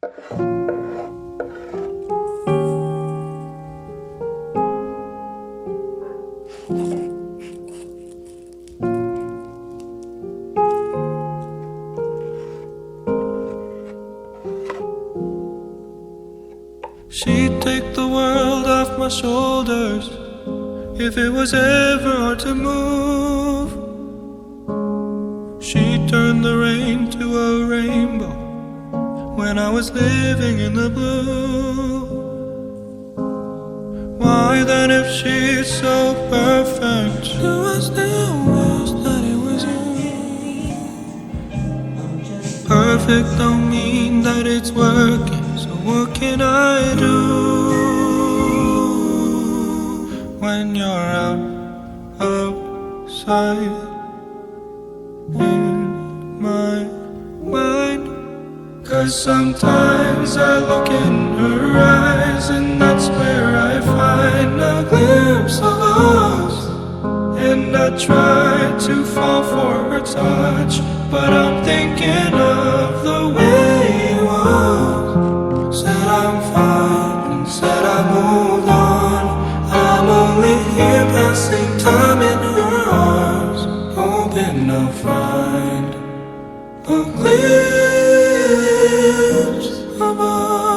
She'd take the world off my shoulders if it was ever hard to move. She'd turn the rain to a rainbow when I was living in the blue. Why then, if she's so perfect, do I still wish that it was you? Perfect don't mean that it's working, so what can I do when you're outside in my mind? 'Cause sometimes I look in her eyes, and that's where I find a glimpse of us. And I try to fall for her touch, but I'm thinking of the way it was. Said I'm fine, and said I moved on. I'm only here passing time in her arms, hoping I'll find a glimpse of us.